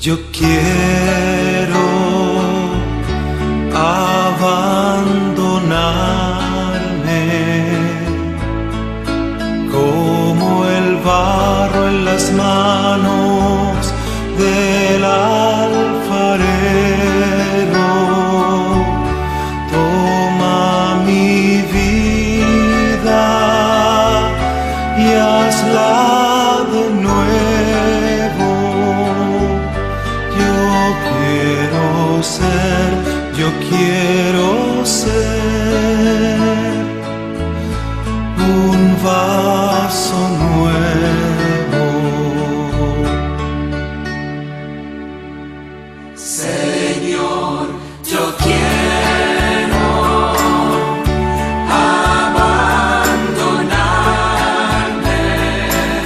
Yo quiero abandonarme como el barro en las manos del alfarero. Toma mi vida y hazla de nuevo. Yo quiero ser un vaso nuevo. Señor, yo quiero abandonarme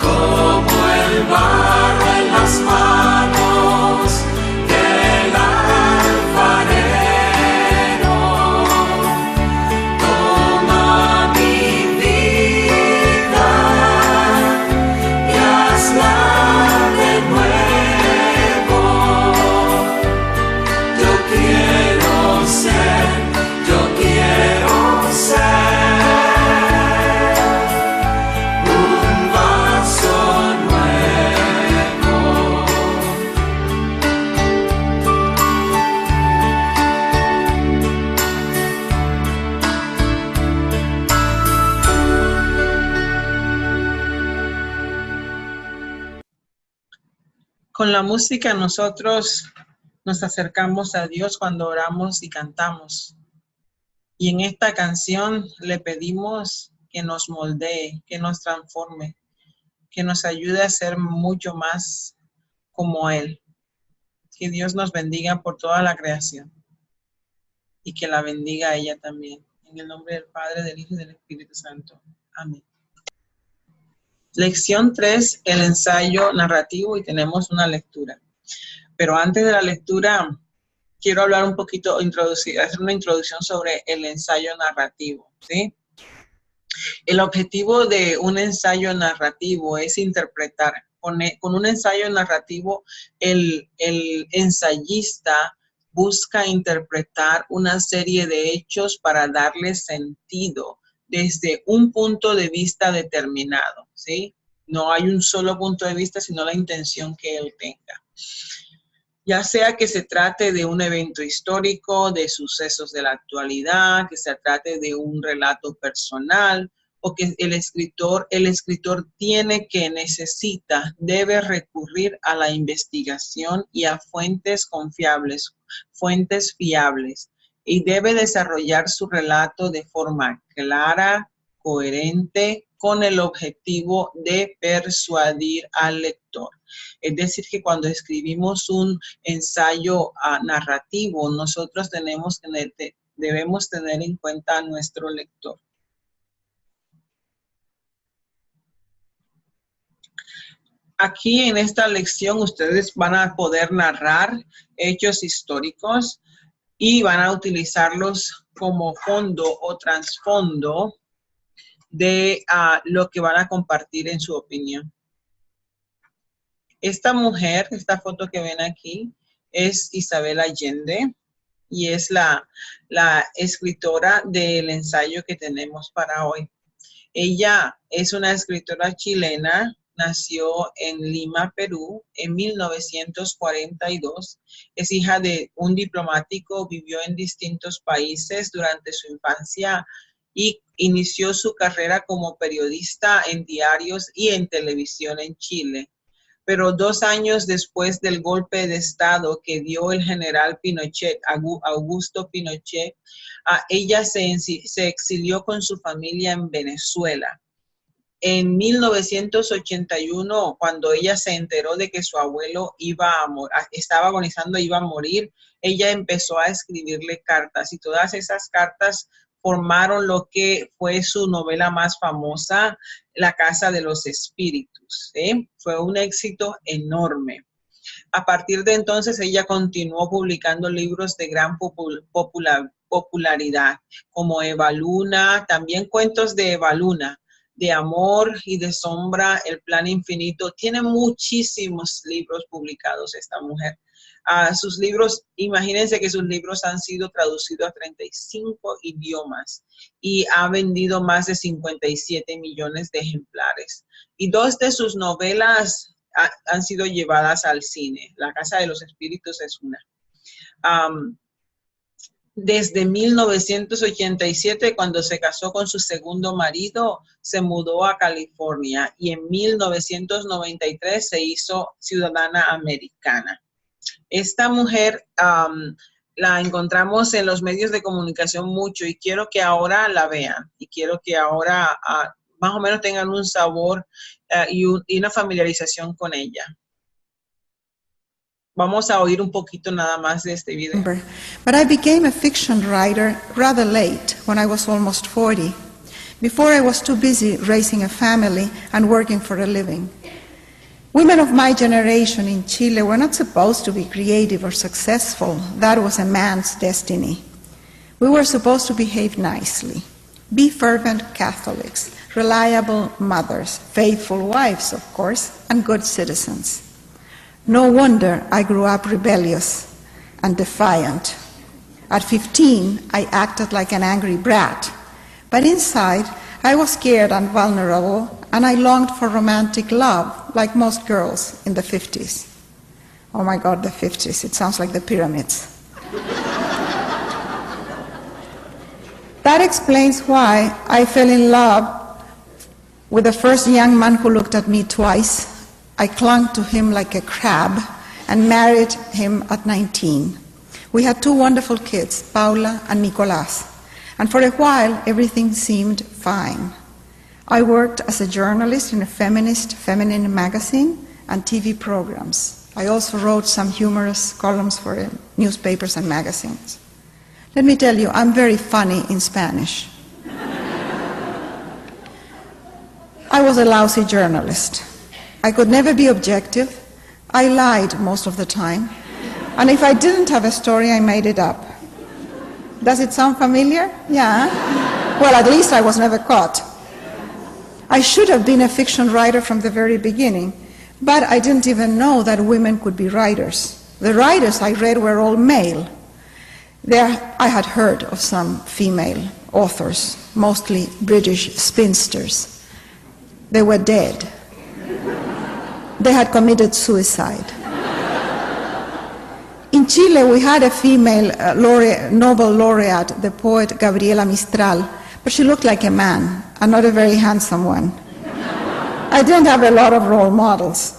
como el barro en las manos del alfarero. Toma mi vida y hazla de nuevo. Yo quiero ser un vaso nuevo. Con la música nosotros nos acercamos a Dios cuando oramos y cantamos. Y en esta canción le pedimos que nos moldee, que nos transforme, que nos ayude a ser mucho más como Él. Que Dios nos bendiga por toda la creación y que la bendiga a ella también. En el nombre del Padre, del Hijo y del Espíritu Santo. Amén. Lección 3, el ensayo narrativo, y tenemos una lectura. Pero antes de la lectura, quiero hablar un poquito, hacer una introducción sobre el ensayo narrativo, ¿sí? El objetivo de un ensayo narrativo es interpretar. Con un ensayo narrativo, el ensayista busca interpretar una serie de hechos para darle sentido desde un punto de vista determinado, ¿sí? No hay un solo punto de vista, sino la intención que él tenga. Ya sea que se trate de un evento histórico, de sucesos de la actualidad, que se trate de un relato personal, o que el escritor debe recurrir a la investigación y a fuentes confiables, fuentes fiables, y debe desarrollar su relato de forma clara, coherente, con el objetivo de persuadir al lector. Es decir, que cuando escribimos un ensayo narrativo, nosotros debemos tener en cuenta a nuestro lector. Aquí en esta lección ustedes van a poder narrar hechos históricos y van a utilizarlos como fondo o trasfondo de lo que van a compartir en su opinión. Esta mujer, esta foto que ven aquí, es Isabel Allende y es la escritora del ensayo que tenemos para hoy. Ella es una escritora chilena, nació en Lima, Perú, en 1942. Es hija de un diplomático, vivió en distintos países durante su infancia y inició su carrera como periodista en diarios y en televisión en Chile. Pero 2 años después del golpe de Estado que dio el general Pinochet, Augusto Pinochet, ella se exilió con su familia en Venezuela. En 1981, cuando ella se enteró de que su abuelo estaba agonizando, iba a morir, ella empezó a escribirle cartas y todas esas cartas formaron lo que fue su novela más famosa, La Casa de los Espíritus. Fue un éxito enorme. A partir de entonces, ella continuó publicando libros de gran popularidad, como Eva Luna, también cuentos de Eva Luna, de amor y de sombra, el plan infinito. Tiene muchísimos libros publicados esta mujer. Sus libros, imagínense que sus libros han sido traducidos a 35 idiomas y ha vendido más de 57 millones de ejemplares. Y 2 de sus novelas han sido llevadas al cine. La Casa de los Espíritus es una. Desde 1987, cuando se casó con su segundo marido, se mudó a California y en 1993 se hizo ciudadana americana. Esta mujer la encontramos en los medios de comunicación mucho y quiero que ahora la vean y quiero que ahora más o menos tengan un sabor y una familiarización con ella. Vamos a oír un poquito nada más de este video. But I became a fiction writer rather late, when I was almost 40. Before I was too busy raising a family and working for a living. Women of my generation in Chile were not supposed to be creative or successful. That was a man's destiny. We were supposed to behave nicely, be fervent Catholics, reliable mothers, faithful wives, of course, and good citizens. No wonder I grew up rebellious and defiant. At 15, I acted like an angry brat, but inside, I was scared and vulnerable, and I longed for romantic love, like most girls in the 50s. Oh my God, the 50s, it sounds like the pyramids. That explains why I fell in love with the first young man who looked at me twice. I clung to him like a crab and married him at 19. We had 2 wonderful kids, Paula and Nicolás. And for a while, everything seemed fine. I worked as a journalist in a feminine magazine and TV programs. I also wrote some humorous columns for newspapers and magazines. Let me tell you, I'm very funny in Spanish. I was a lousy journalist. I could never be objective. I lied most of the time. And if I didn't have a story, I made it up. Does it sound familiar? Yeah. Well, at least I was never caught. I should have been a fiction writer from the very beginning, but I didn't even know that women could be writers. The writers I read were all male. I had heard of some female authors, mostly British spinsters. They were dead. They had committed suicide. In Chile, we had a female Nobel laureate, the poet Gabriela Mistral, but she looked like a man, and not a very handsome one. I didn't have a lot of role models.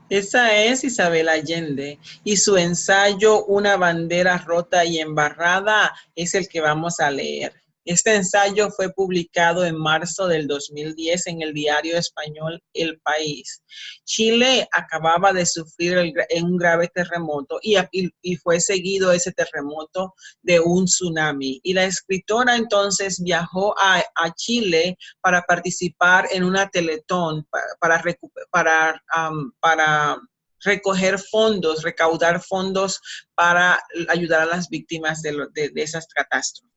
Esa es Isabel Allende y su ensayo Una bandera rota y embarrada es el que vamos a leer. Este ensayo fue publicado en marzo del 2010 en el diario español El País. Chile acababa de sufrir un grave terremoto y fue seguido ese terremoto de un tsunami. Y la escritora entonces viajó a Chile para participar en una teletón, para recoger fondos, recaudar fondos para ayudar a las víctimas de esas catástrofes.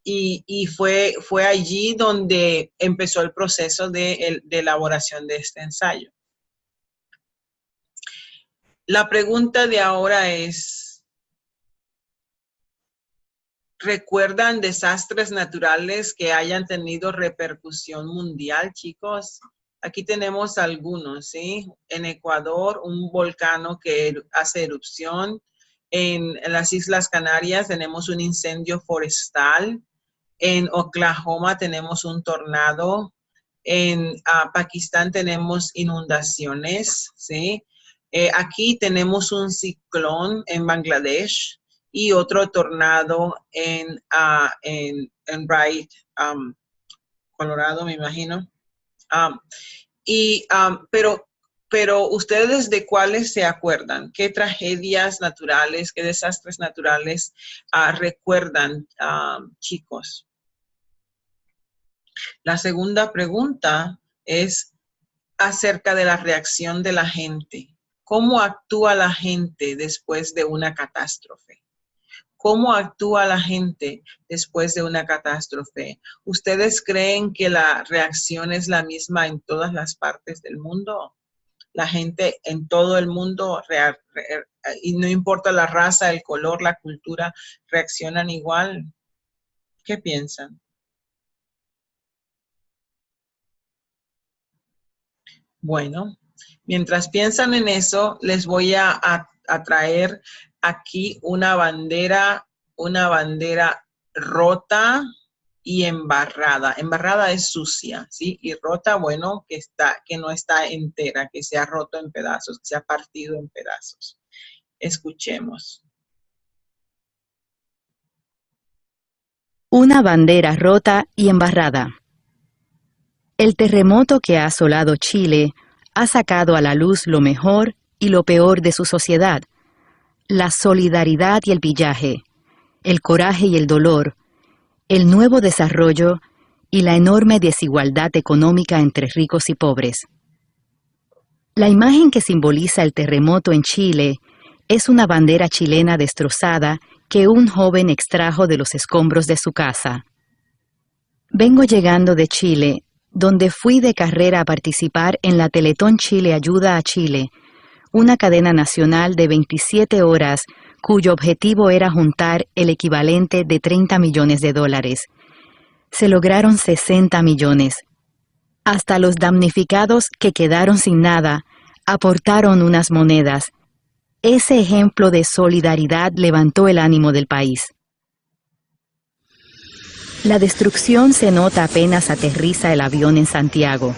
Y fue allí donde empezó el proceso de elaboración de este ensayo. La pregunta de ahora es, ¿recuerdan desastres naturales que hayan tenido repercusión mundial, chicos? Aquí tenemos algunos, ¿sí? En Ecuador, un volcán que hace erupción. En las Islas Canarias tenemos un incendio forestal. En Oklahoma tenemos un tornado. En Pakistán tenemos inundaciones, ¿sí? Aquí tenemos un ciclón en Bangladesh y otro tornado en Wright, Colorado, me imagino. Pero ustedes de cuáles se acuerdan, qué tragedias naturales, qué desastres naturales recuerdan, chicos. La segunda pregunta es acerca de la reacción de la gente. ¿Cómo actúa la gente después de una catástrofe? ¿Cómo actúa la gente después de una catástrofe? ¿Ustedes creen que la reacción es la misma en todas las partes del mundo? La gente en todo el mundo, y no importa la raza, el color, la cultura, reaccionan igual. ¿Qué piensan? Bueno, mientras piensan en eso, les voy a traer aquí una bandera rota y embarrada. Embarrada es sucia, ¿sí? Y rota, bueno, que no está entera, que se ha roto en pedazos, que se ha partido en pedazos. Escuchemos. Una bandera rota y embarrada. El terremoto que ha asolado Chile ha sacado a la luz lo mejor y lo peor de su sociedad, la solidaridad y el pillaje, el coraje y el dolor, el nuevo desarrollo y la enorme desigualdad económica entre ricos y pobres. La imagen que simboliza el terremoto en Chile es una bandera chilena destrozada que un joven extrajo de los escombros de su casa. Vengo llegando de Chile, donde fui de carrera a participar en la Teletón Chile Ayuda a Chile, una cadena nacional de 27 horas cuyo objetivo era juntar el equivalente de $30 millones. Se lograron 60 millones. Hasta los damnificados que quedaron sin nada aportaron unas monedas. Ese ejemplo de solidaridad levantó el ánimo del país. La destrucción se nota apenas aterriza el avión en Santiago.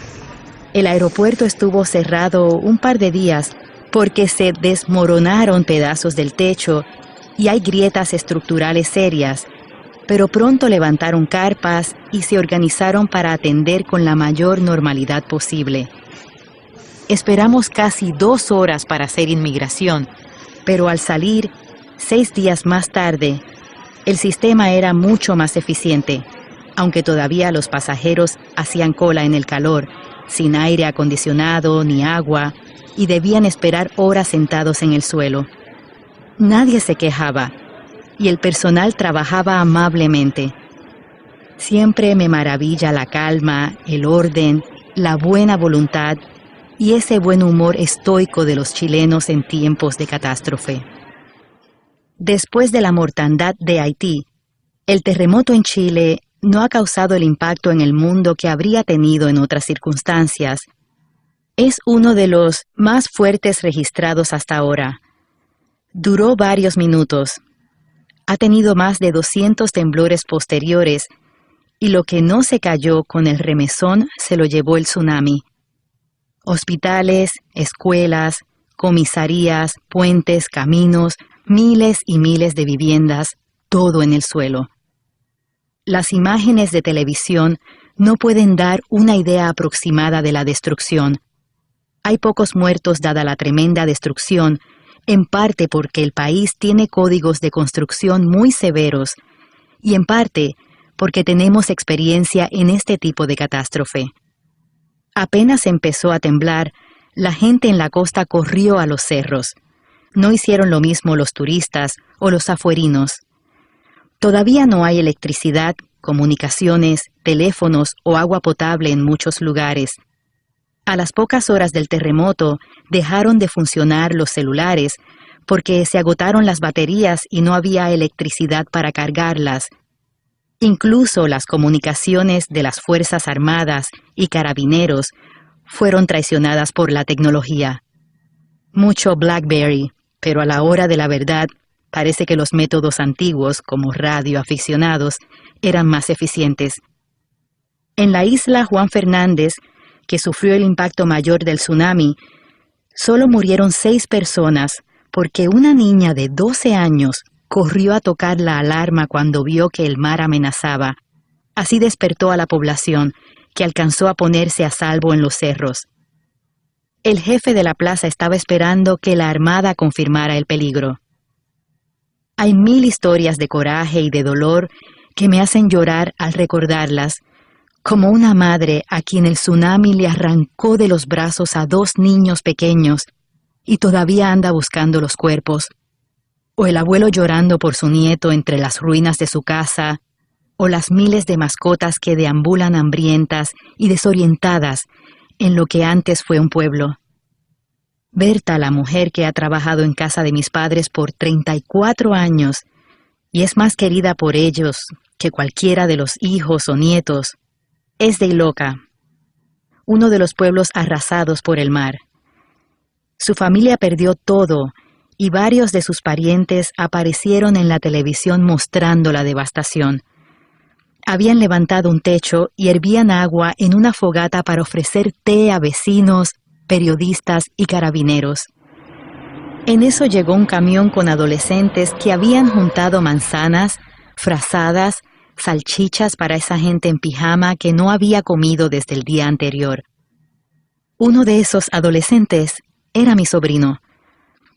El aeropuerto estuvo cerrado un par de días porque se desmoronaron pedazos del techo y hay grietas estructurales serias, pero pronto levantaron carpas y se organizaron para atender con la mayor normalidad posible. Esperamos casi 2 horas para hacer inmigración, pero al salir, 6 días más tarde, el sistema era mucho más eficiente, aunque todavía los pasajeros hacían cola en el calor, sin aire acondicionado ni agua, y debían esperar horas sentados en el suelo. Nadie se quejaba, y el personal trabajaba amablemente. Siempre me maravilla la calma, el orden, la buena voluntad y ese buen humor estoico de los chilenos en tiempos de catástrofe. Después de la mortandad de Haití, el terremoto en Chile no ha causado el impacto en el mundo que habría tenido en otras circunstancias. Es uno de los más fuertes registrados hasta ahora. Duró varios minutos. Ha tenido más de 200 temblores posteriores y lo que no se cayó con el remesón se lo llevó el tsunami. Hospitales, escuelas, comisarías, puentes, caminos, miles y miles de viviendas, todo en el suelo. Las imágenes de televisión no pueden dar una idea aproximada de la destrucción. Hay pocos muertos dada la tremenda destrucción, en parte porque el país tiene códigos de construcción muy severos y en parte porque tenemos experiencia en este tipo de catástrofe. Apenas empezó a temblar, la gente en la costa corrió a los cerros. No hicieron lo mismo los turistas o los afuerinos. Todavía no hay electricidad, comunicaciones, teléfonos o agua potable en muchos lugares. A las pocas horas del terremoto dejaron de funcionar los celulares porque se agotaron las baterías y no había electricidad para cargarlas. Incluso las comunicaciones de las Fuerzas Armadas y Carabineros fueron traicionadas por la tecnología. Mucho BlackBerry, pero a la hora de la verdad parece que los métodos antiguos, como radioaficionados, eran más eficientes. En la isla Juan Fernández, que sufrió el impacto mayor del tsunami, solo murieron 6 personas porque una niña de 12 años corrió a tocar la alarma cuando vio que el mar amenazaba. Así despertó a la población, que alcanzó a ponerse a salvo en los cerros. El jefe de la plaza estaba esperando que la armada confirmara el peligro. Hay 1000 historias de coraje y de dolor que me hacen llorar al recordarlas, como una madre a quien el tsunami le arrancó de los brazos a 2 niños pequeños y todavía anda buscando los cuerpos. o el abuelo llorando por su nieto entre las ruinas de su casa, o las miles de mascotas que deambulan hambrientas y desorientadas en lo que antes fue un pueblo. Berta, la mujer que ha trabajado en casa de mis padres por 34 años y es más querida por ellos que cualquiera de los hijos o nietos, es de Iloca, uno de los pueblos arrasados por el mar. Su familia perdió todo y varios de sus parientes aparecieron en la televisión mostrando la devastación. Habían levantado un techo y hervían agua en una fogata para ofrecer té a vecinos, periodistas y carabineros. En eso llegó un camión con adolescentes que habían juntado manzanas, frazadas, salchichas para esa gente en pijama que no había comido desde el día anterior. Uno de esos adolescentes era mi sobrino.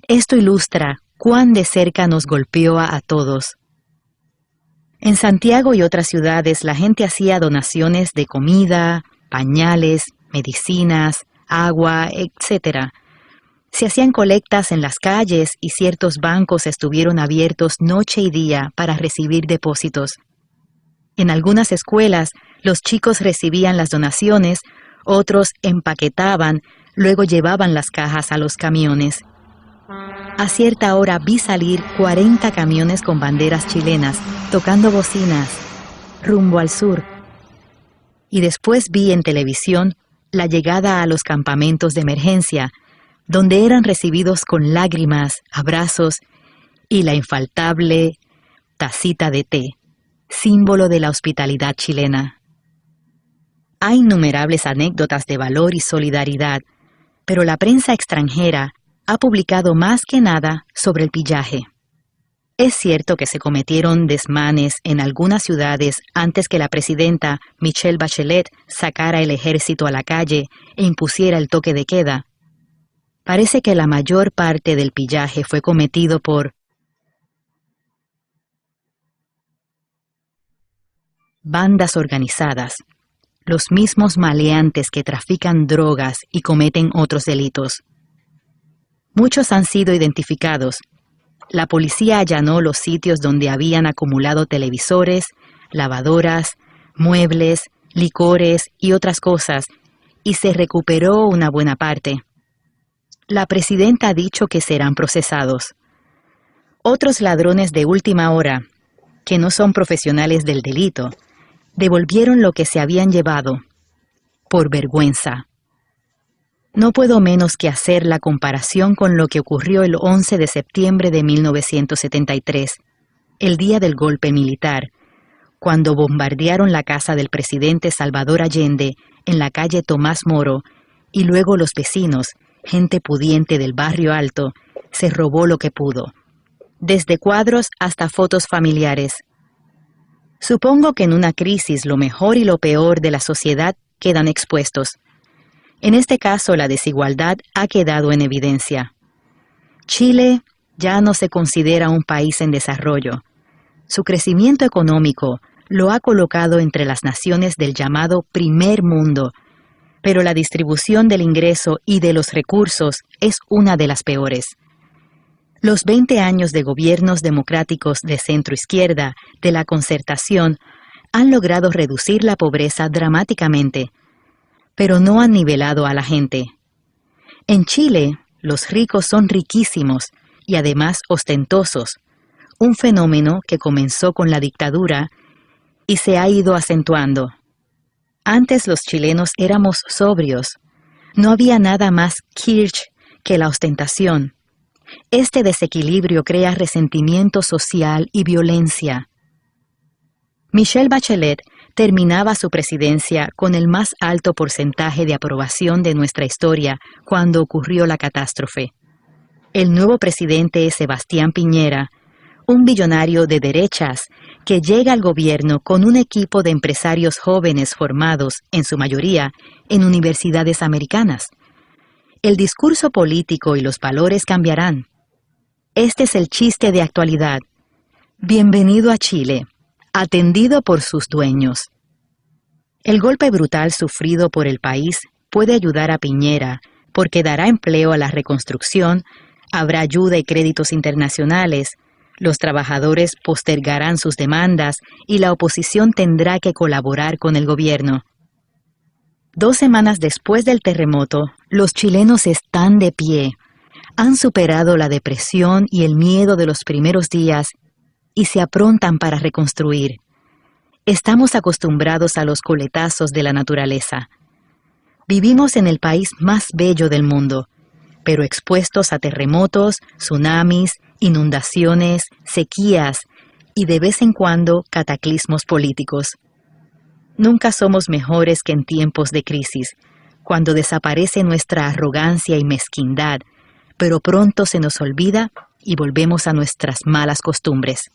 Esto ilustra cuán de cerca nos golpeó a todos. En Santiago y otras ciudades la gente hacía donaciones de comida, pañales, medicinas, agua, etc. Se hacían colectas en las calles y ciertos bancos estuvieron abiertos noche y día para recibir depósitos. En algunas escuelas los chicos recibían las donaciones, otros empaquetaban, luego llevaban las cajas a los camiones. A cierta hora vi salir 40 camiones con banderas chilenas, tocando bocinas, rumbo al sur. Y después vi en televisión la llegada a los campamentos de emergencia, donde eran recibidos con lágrimas, abrazos y la infaltable tacita de té, símbolo de la hospitalidad chilena. Hay innumerables anécdotas de valor y solidaridad, pero la prensa extranjera ha publicado más que nada sobre el pillaje. Es cierto que se cometieron desmanes en algunas ciudades antes que la presidenta Michelle Bachelet sacara el ejército a la calle e impusiera el toque de queda. Parece que la mayor parte del pillaje fue cometido por bandas organizadas, los mismos maleantes que trafican drogas y cometen otros delitos. Muchos han sido identificados. La policía allanó los sitios donde habían acumulado televisores, lavadoras, muebles, licores y otras cosas, y se recuperó una buena parte. La presidenta ha dicho que serán procesados. Otros ladrones de última hora, que no son profesionales del delito, devolvieron lo que se habían llevado, por vergüenza. No puedo menos que hacer la comparación con lo que ocurrió el 11 de septiembre de 1973, el día del golpe militar, cuando bombardearon la casa del presidente Salvador Allende en la calle Tomás Moro, y luego los vecinos, gente pudiente del barrio alto, se robó lo que pudo, desde cuadros hasta fotos familiares. Supongo que en una crisis lo mejor y lo peor de la sociedad quedan expuestos. En este caso, la desigualdad ha quedado en evidencia. Chile ya no se considera un país en desarrollo. Su crecimiento económico lo ha colocado entre las naciones del llamado primer mundo, pero la distribución del ingreso y de los recursos es una de las peores. Los 20 años de gobiernos democráticos de centro-izquierda de la Concertación han logrado reducir la pobreza dramáticamente, pero no han nivelado a la gente. En Chile, los ricos son riquísimos y además ostentosos, un fenómeno que comenzó con la dictadura y se ha ido acentuando. Antes los chilenos éramos sobrios. No había nada más kitsch que la ostentación. Este desequilibrio crea resentimiento social y violencia. Michelle Bachelet terminaba su presidencia con el más alto porcentaje de aprobación de nuestra historia cuando ocurrió la catástrofe. El nuevo presidente es Sebastián Piñera, un billonario de derechas que llega al gobierno con un equipo de empresarios jóvenes formados, en su mayoría, en universidades americanas. El discurso político y los valores cambiarán. Este es el chiste de actualidad. Bienvenido a Chile, atendido por sus dueños. El golpe brutal sufrido por el país puede ayudar a Piñera porque dará empleo a la reconstrucción, habrá ayuda y créditos internacionales, Los trabajadores postergarán sus demandas y la oposición tendrá que colaborar con el gobierno. 2 semanas después del terremoto, los chilenos están de pie. Han superado la depresión y el miedo de los primeros días y se aprontan para reconstruir. Estamos acostumbrados a los coletazos de la naturaleza. Vivimos en el país más bello del mundo, pero expuestos a terremotos, tsunamis, inundaciones, sequías y de vez en cuando cataclismos políticos. Nunca somos mejores que en tiempos de crisis, cuando desaparece nuestra arrogancia y mezquindad, pero pronto se nos olvida y volvemos a nuestras malas costumbres.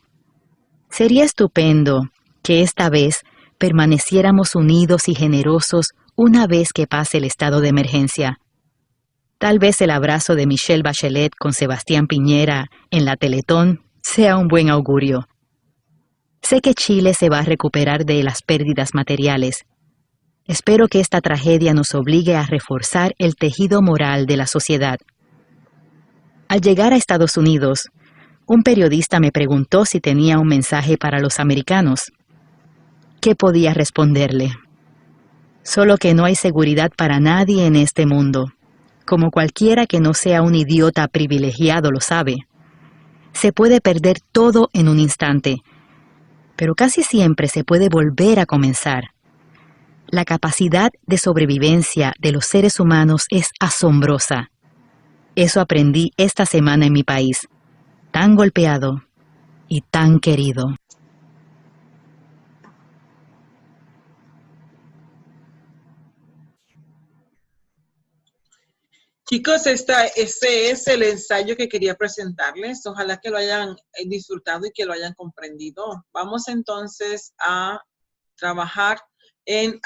Sería estupendo que esta vez permaneciéramos unidos y generosos una vez que pase el estado de emergencia. Tal vez el abrazo de Michelle Bachelet con Sebastián Piñera en la Teletón sea un buen augurio. Sé que Chile se va a recuperar de las pérdidas materiales. Espero que esta tragedia nos obligue a reforzar el tejido moral de la sociedad. Al llegar a Estados Unidos, un periodista me preguntó si tenía un mensaje para los americanos. ¿Qué podía responderle? Solo que no hay seguridad para nadie en este mundo, como cualquiera que no sea un idiota privilegiado lo sabe. Se puede perder todo en un instante, pero casi siempre se puede volver a comenzar. La capacidad de sobrevivencia de los seres humanos es asombrosa. Eso aprendí esta semana en mi país, tan golpeado y tan querido. Chicos, este es el ensayo que quería presentarles. Ojalá que lo hayan disfrutado y que lo hayan comprendido. Vamos entonces a trabajar en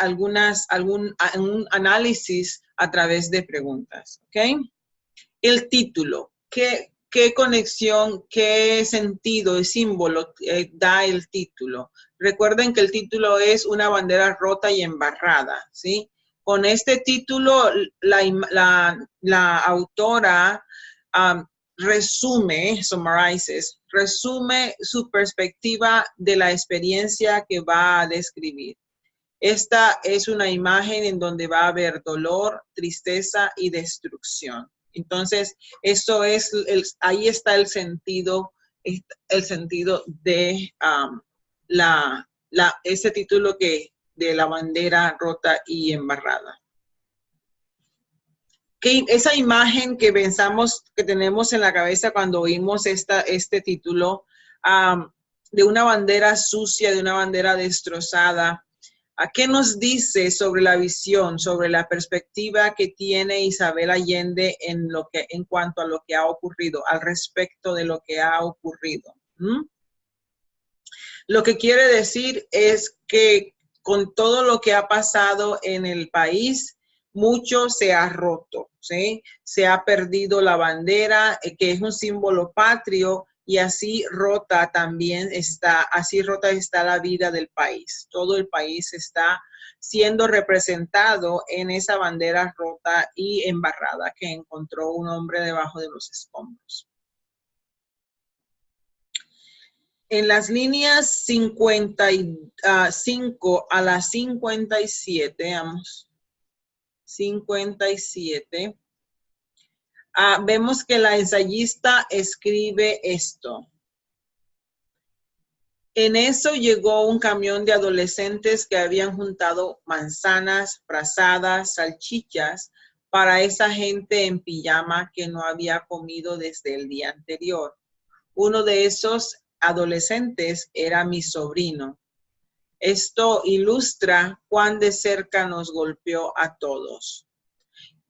un análisis a través de preguntas, ¿ok? El título, ¿qué conexión, qué sentido y símbolo da el título? Recuerden que el título es Una bandera rota y embarrada, ¿sí? Con este título, la autora resume su perspectiva de la experiencia que va a describir. Esta es una imagen en donde va a haber dolor, tristeza y destrucción. Entonces, ahí está el sentido de ese título de la bandera rota y embarrada. Esa imagen que pensamos que tenemos en la cabeza cuando oímos este título, de una bandera sucia, de una bandera destrozada, ¿a qué nos dice sobre la visión, sobre la perspectiva que tiene Isabel Allende en cuanto a lo que ha ocurrido, al respecto de lo que ha ocurrido? Lo que quiere decir es que con todo lo que ha pasado en el país, mucho se ha roto, ¿sí? Se ha perdido la bandera, que es un símbolo patrio, y así rota está la vida del país. Todo el país está siendo representado en esa bandera rota y embarrada que encontró un hombre debajo de los escombros. En las líneas 55 a las 57, veamos, 57, vemos que la ensayista escribe esto. En eso llegó un camión de adolescentes que habían juntado manzanas, frazadas, salchichas para esa gente en pijama que no había comido desde el día anterior. Uno de esos adolescentes era mi sobrino. Esto ilustra cuán de cerca nos golpeó a todos.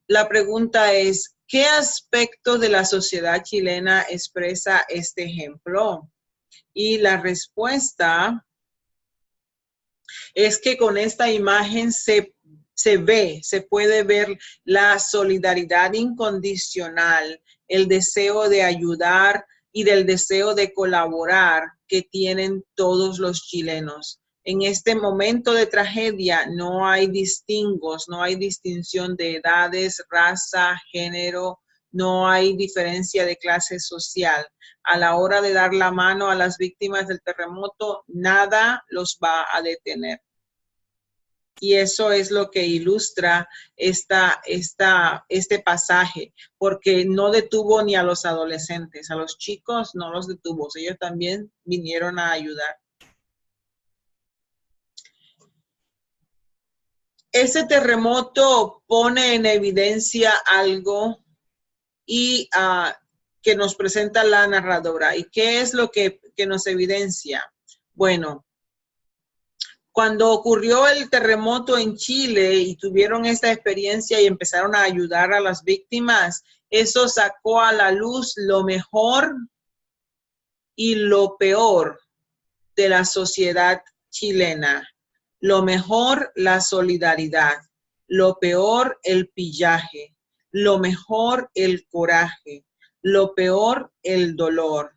La pregunta es, ¿qué aspecto de la sociedad chilena expresa este ejemplo? Y la respuesta es que con esta imagen se puede ver la solidaridad incondicional, el deseo de ayudar y del deseo de colaborar que tienen todos los chilenos. En este momento de tragedia no hay distingos, no hay distinción de edades, raza, género, no hay diferencia de clase social. A la hora de dar la mano a las víctimas del terremoto, nada los va a detener. Y eso es lo que ilustra este pasaje, porque no detuvo ni a los adolescentes, a los chicos no los detuvo, ellos también vinieron a ayudar. Ese terremoto pone en evidencia algo y que nos presenta la narradora. ¿Y qué es lo que nos evidencia? Bueno, cuando ocurrió el terremoto en Chile y tuvieron esta experiencia y empezaron a ayudar a las víctimas, eso sacó a la luz lo mejor y lo peor de la sociedad chilena. Lo mejor, la solidaridad. Lo peor, el pillaje. Lo mejor, el coraje. Lo peor, el dolor.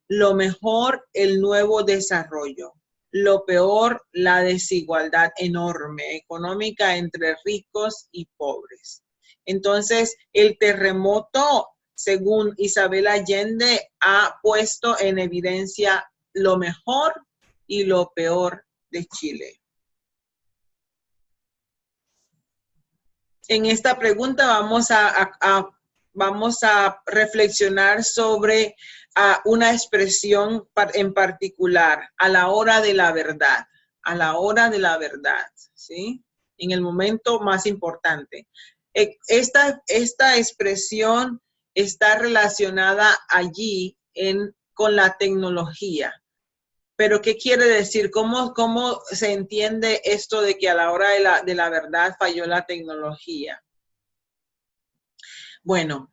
Lo mejor, el nuevo desarrollo. Lo peor, la desigualdad enorme económica entre ricos y pobres. Entonces, el terremoto, según Isabel Allende, ha puesto en evidencia lo mejor y lo peor de Chile. En esta pregunta vamos a reflexionar sobre una expresión en particular, a la hora de la verdad, a la hora de la verdad, ¿sí? En el momento más importante. Esta expresión está relacionada allí con la tecnología. Pero, ¿qué quiere decir? ¿Cómo se entiende esto de que a la hora de la verdad falló la tecnología? Bueno,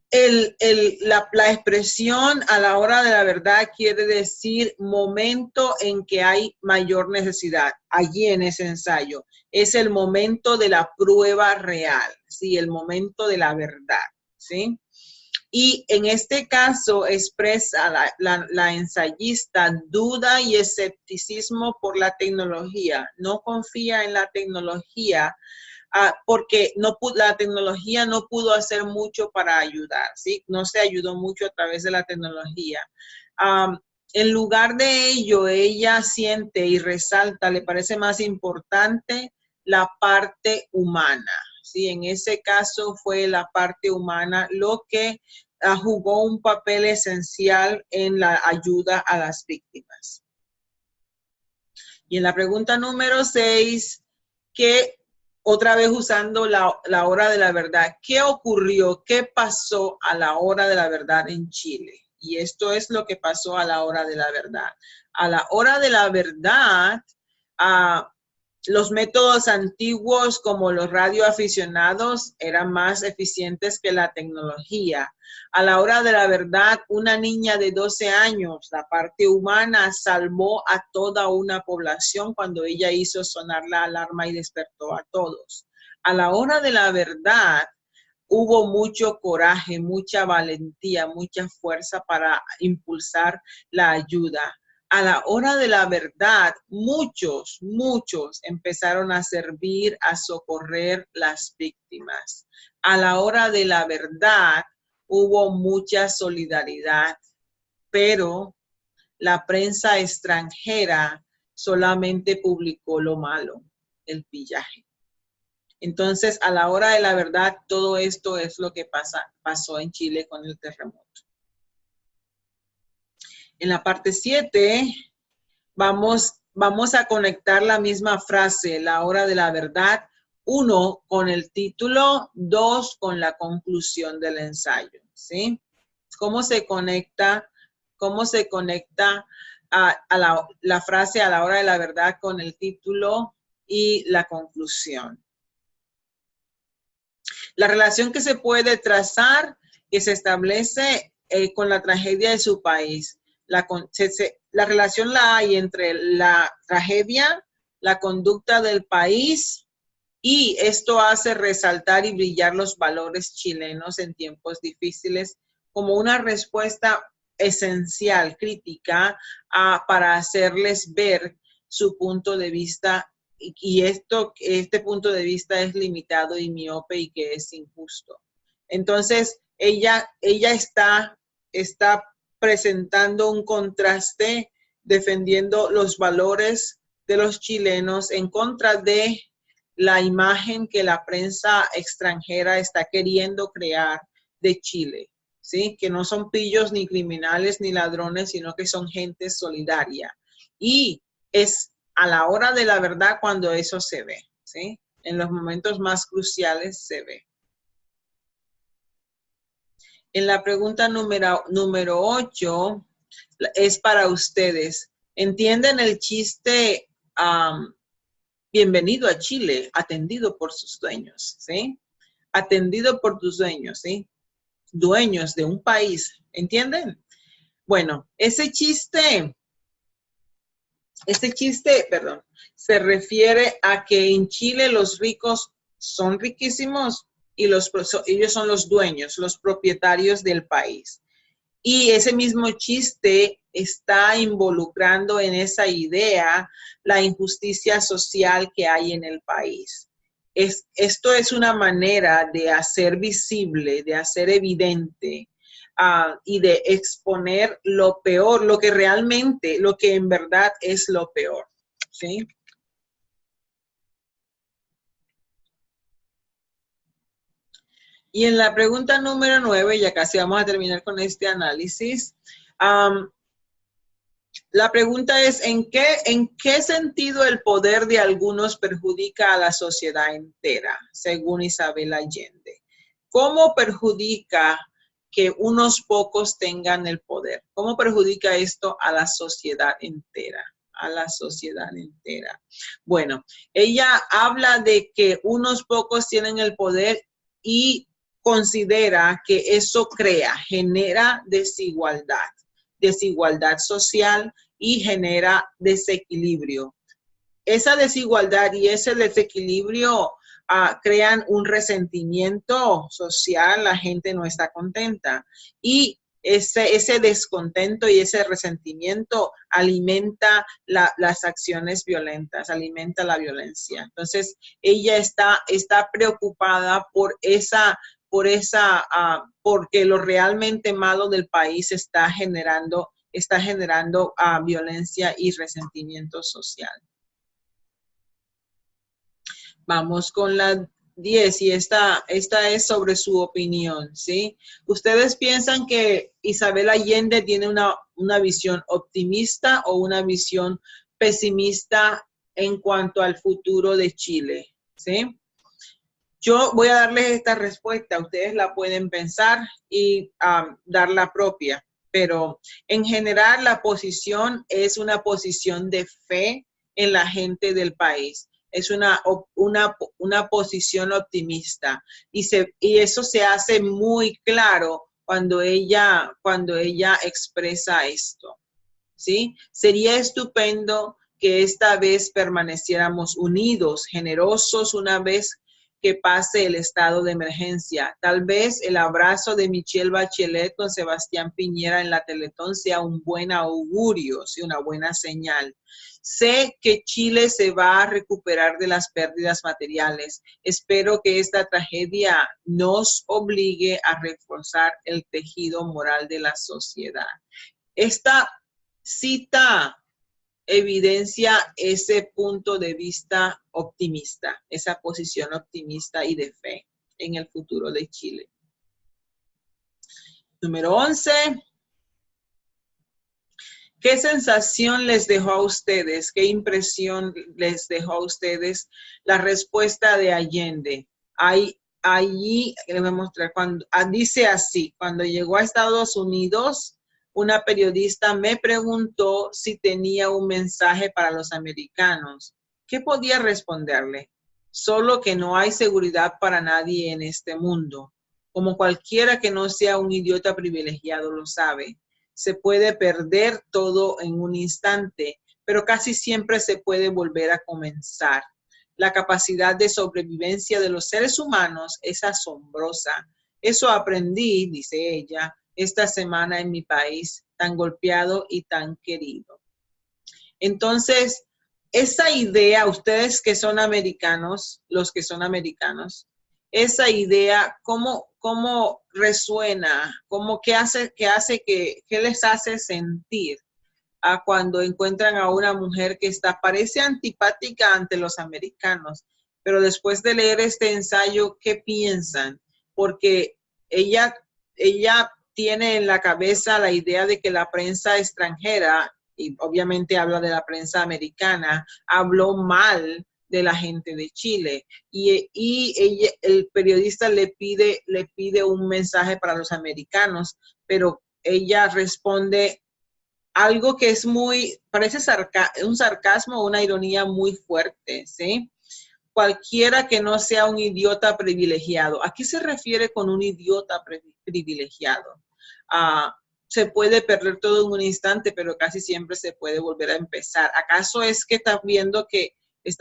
la expresión a la hora de la verdad quiere decir momento en que hay mayor necesidad. Allí en ese ensayo es el momento de la prueba real, ¿sí? El momento de la verdad, ¿sí? Y en este caso expresa la ensayista duda y escepticismo por la tecnología. No confía en la tecnología porque la tecnología no pudo hacer mucho para ayudar, ¿sí? No se ayudó mucho a través de la tecnología. En lugar de ello, ella siente y resalta, le parece más importante la parte humana, ¿sí? En ese caso fue la parte humana lo que jugó un papel esencial en la ayuda a las víctimas. Y en la pregunta número 6, que otra vez usando la hora de la verdad, ¿qué ocurrió? ¿Qué pasó a la hora de la verdad en Chile? Y esto es lo que pasó a la hora de la verdad. A la hora de la verdad, los métodos antiguos como los radioaficionados eran más eficientes que la tecnología. A la hora de la verdad, una niña de 12 años, la parte humana, salvó a toda una población cuando ella hizo sonar la alarma y despertó a todos. A la hora de la verdad, hubo mucho coraje, mucha valentía, mucha fuerza para impulsar la ayuda. A la hora de la verdad, muchos empezaron a servir, a socorrer las víctimas. A la hora de la verdad, hubo mucha solidaridad, pero la prensa extranjera solamente publicó lo malo, el pillaje. Entonces, a la hora de la verdad, todo esto es lo que pasó en Chile con el terremoto. En la parte 7 vamos a conectar la misma frase, la hora de la verdad, 1 con el título, 2 con la conclusión del ensayo, ¿sí? ¿Cómo se conecta la frase a la hora de la verdad con el título y la conclusión? La relación que se puede trazar, que se establece con la tragedia de su país. La relación la hay entre la tragedia, la conducta del país, y esto hace resaltar y brillar los valores chilenos en tiempos difíciles como una respuesta esencial, crítica, para hacerles ver su punto de vista, y este punto de vista es limitado y miope y que es injusto. Entonces, ella está presentando un contraste, defendiendo los valores de los chilenos en contra de la imagen que la prensa extranjera está queriendo crear de Chile, ¿sí? Que no son pillos ni criminales ni ladrones, sino que son gente solidaria. Y es a la hora de la verdad cuando eso se ve, ¿sí? En los momentos más cruciales se ve. En la pregunta número 8 es para ustedes. ¿Entienden el chiste? Bienvenido a Chile, atendido por sus dueños, ¿sí? Atendido por tus dueños, ¿sí? Dueños de un país, ¿entienden? Bueno, ese chiste, perdón, se refiere a que en Chile los ricos son riquísimos y ellos son los dueños, los propietarios del país. Y ese mismo chiste está involucrando en esa idea la injusticia social que hay en el país. Esto es una manera de hacer visible, de hacer evidente y de exponer lo peor, lo que en verdad es lo peor, ¿sí? Y en la pregunta número 9, ya casi vamos a terminar con este análisis, la pregunta es, ¿en qué sentido el poder de algunos perjudica a la sociedad entera, según Isabel Allende? ¿Cómo perjudica que unos pocos tengan el poder? ¿Cómo perjudica esto a la sociedad entera? A la sociedad entera. Bueno, ella habla de que unos pocos tienen el poder y considera que eso genera desigualdad social y genera desequilibrio. Esa desigualdad y ese desequilibrio crean un resentimiento social, la gente no está contenta y ese descontento y ese resentimiento alimenta las acciones violentas, alimenta la violencia. Entonces, ella está preocupada porque lo realmente malo del país está generando violencia y resentimiento social. Vamos con la 10 y esta es sobre su opinión, ¿sí? ¿Ustedes piensan que Isabel Allende tiene una visión optimista o una visión pesimista en cuanto al futuro de Chile, ¿sí? Yo voy a darles esta respuesta, ustedes la pueden pensar y dar la propia, pero en general la posición es una posición de fe en la gente del país. Es una posición optimista y eso se hace muy claro cuando ella expresa esto, ¿sí? Sería estupendo que esta vez permaneciéramos unidos, generosos una vez que pase el estado de emergencia. Tal vez el abrazo de Michelle Bachelet con Sebastián Piñera en la Teletón sea un buen augurio, ¿sí? Una buena señal. Sé que Chile se va a recuperar de las pérdidas materiales. Espero que esta tragedia nos obligue a reforzar el tejido moral de la sociedad. Esta cita evidencia ese punto de vista optimista, esa posición optimista y de fe en el futuro de Chile. Número 11. ¿Qué sensación les dejó a ustedes? ¿Qué impresión les dejó a ustedes la respuesta de Allende? Allí les voy a mostrar, dice así: cuando llegó a Estados Unidos, una periodista me preguntó si tenía un mensaje para los americanos. ¿Qué podía responderle? Solo que no hay seguridad para nadie en este mundo. Como cualquiera que no sea un idiota privilegiado lo sabe. Se puede perder todo en un instante, pero casi siempre se puede volver a comenzar. La capacidad de sobrevivencia de los seres humanos es asombrosa. Eso aprendí, dice ella, esta semana en mi país, tan golpeado y tan querido. Entonces, esa idea, ustedes que son americanos, los que son americanos, esa idea, ¿cómo cómo resuena, qué les hace sentir a cuando encuentran a una mujer que parece antipática ante los americanos, pero después de leer este ensayo, ¿qué piensan? Porque ella tiene en la cabeza la idea de que la prensa extranjera, y obviamente habla de la prensa americana, habló mal de la gente de Chile. Y el periodista le pide un mensaje para los americanos, pero ella responde algo que parece un sarcasmo o una ironía muy fuerte, ¿sí? Cualquiera que no sea un idiota privilegiado. ¿A qué se refiere con un idiota privilegiado? Se puede perder todo en un instante, pero casi siempre se puede volver a empezar. ¿Acaso es que está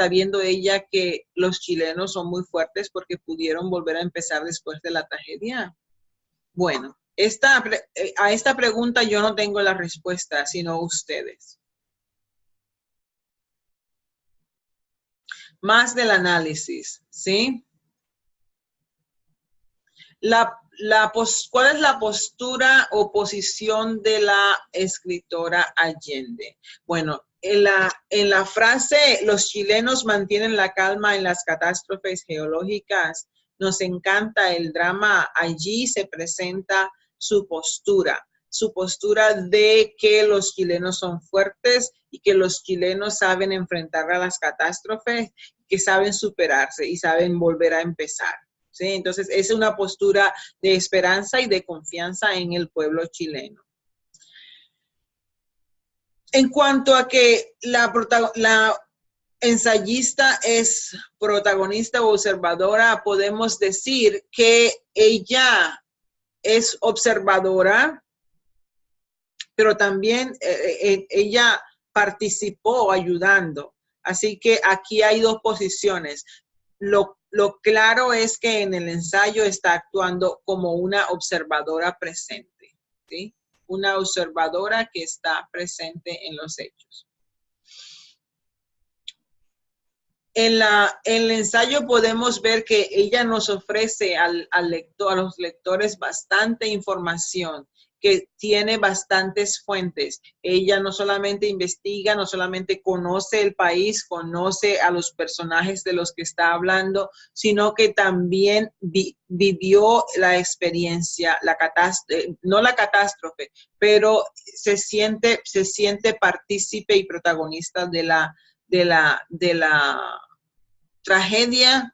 viendo ella que los chilenos son muy fuertes porque pudieron volver a empezar después de la tragedia? Bueno, a esta pregunta yo no tengo la respuesta, sino ustedes. Más del análisis, ¿sí? ¿Cuál es la postura o posición de la escritora Allende? Bueno, en la frase, los chilenos mantienen la calma en las catástrofes geológicas, nos encanta el drama, allí se presenta su postura de que los chilenos son fuertes y que los chilenos saben enfrentar a las catástrofes, que saben superarse y saben volver a empezar. ¿Sí? Entonces, es una postura de esperanza y de confianza en el pueblo chileno. En cuanto a que la ensayista es protagonista o observadora, podemos decir que ella es observadora, pero también ella participó ayudando. Así que aquí hay dos posiciones. Lo claro es que en el ensayo está actuando como una observadora presente, ¿sí? Una observadora que está presente en los hechos. En el ensayo podemos ver que ella nos ofrece a los lectores bastante información, que tiene bastantes fuentes. Ella no solamente investiga, no solamente conoce el país, conoce a los personajes de los que está hablando, sino que también vivió la experiencia, no la catástrofe, pero se siente partícipe y protagonista de la tragedia.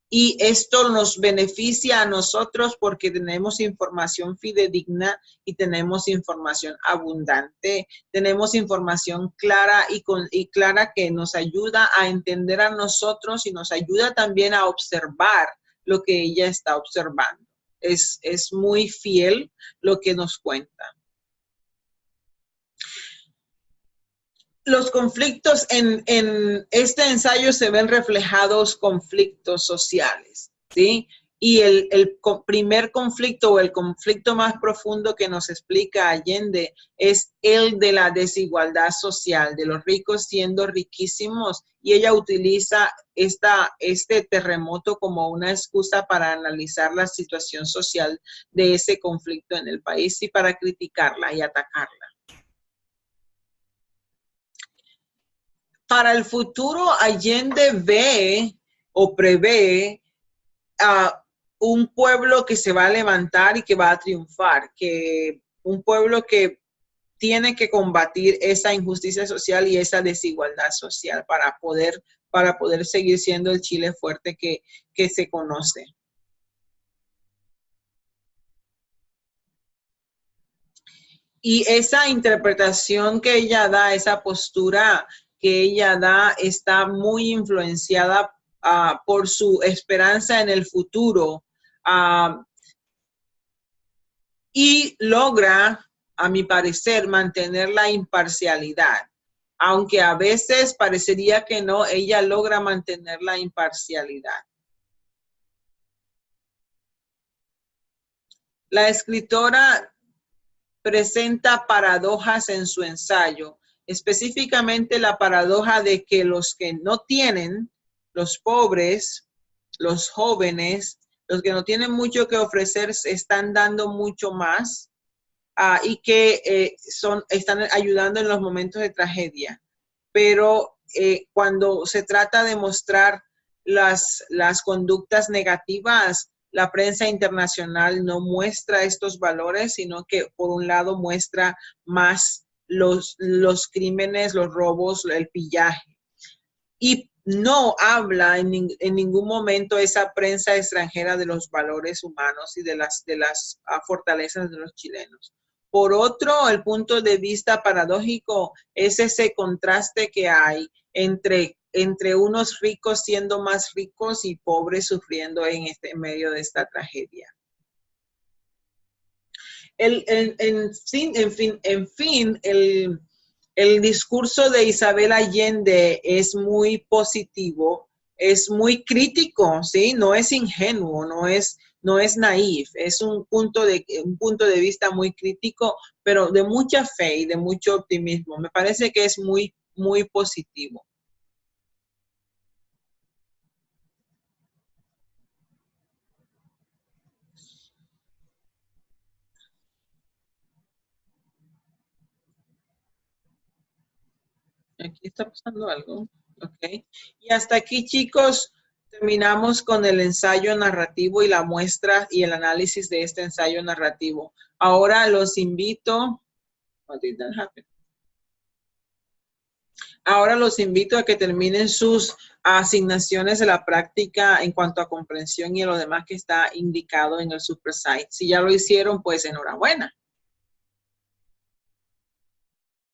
Y esto nos beneficia a nosotros porque tenemos información fidedigna y tenemos información abundante. Tenemos información clara y clara que nos ayuda a entender a nosotros y nos ayuda también a observar lo que ella está observando. Es muy fiel lo que nos cuenta. Los conflictos en este ensayo se ven reflejados conflictos sociales, ¿sí? Y el primer conflicto o el conflicto más profundo que nos explica Allende es el de la desigualdad social, de los ricos siendo riquísimos, y ella utiliza este terremoto como una excusa para analizar la situación social de ese conflicto en el país y para criticarla y atacarla. Para el futuro, Allende ve o prevé a un pueblo que se va a levantar y que va a triunfar, un pueblo que tiene que combatir esa injusticia social y esa desigualdad social para poder seguir siendo el Chile fuerte que se conoce. Y esa interpretación que ella da, esa postura que ella da, está muy influenciada por su esperanza en el futuro y logra, a mi parecer, mantener la imparcialidad. Aunque a veces parecería que no, ella logra mantener la imparcialidad. La escritora presenta paradojas en su ensayo, específicamente la paradoja de que los que no tienen, los pobres, los jóvenes, los que no tienen mucho que ofrecer están dando mucho más y que están ayudando en los momentos de tragedia. Pero cuando se trata de mostrar las conductas negativas, la prensa internacional no muestra estos valores, sino que por un lado muestra más los crímenes, los robos, el pillaje. Y no habla en ningún momento esa prensa extranjera de los valores humanos y de las fortalezas de los chilenos. Por otro, el punto de vista paradójico es ese contraste que hay entre unos ricos siendo más ricos y pobres sufriendo en medio de esta tragedia. En fin, el discurso de Isabel Allende es muy positivo, es muy crítico, ¿sí? No es ingenuo, no es naif, es un punto de vista muy crítico, pero de mucha fe y de mucho optimismo. Me parece que es muy, muy positivo. Aquí está pasando algo. Ok. Y hasta aquí, chicos, terminamos con el ensayo narrativo y la muestra y el análisis de este ensayo narrativo. Ahora los invito. What did that happen? Ahora los invito a que terminen sus asignaciones de la práctica en cuanto a comprensión y lo demás que está indicado en el Super Site. Si ya lo hicieron, pues enhorabuena.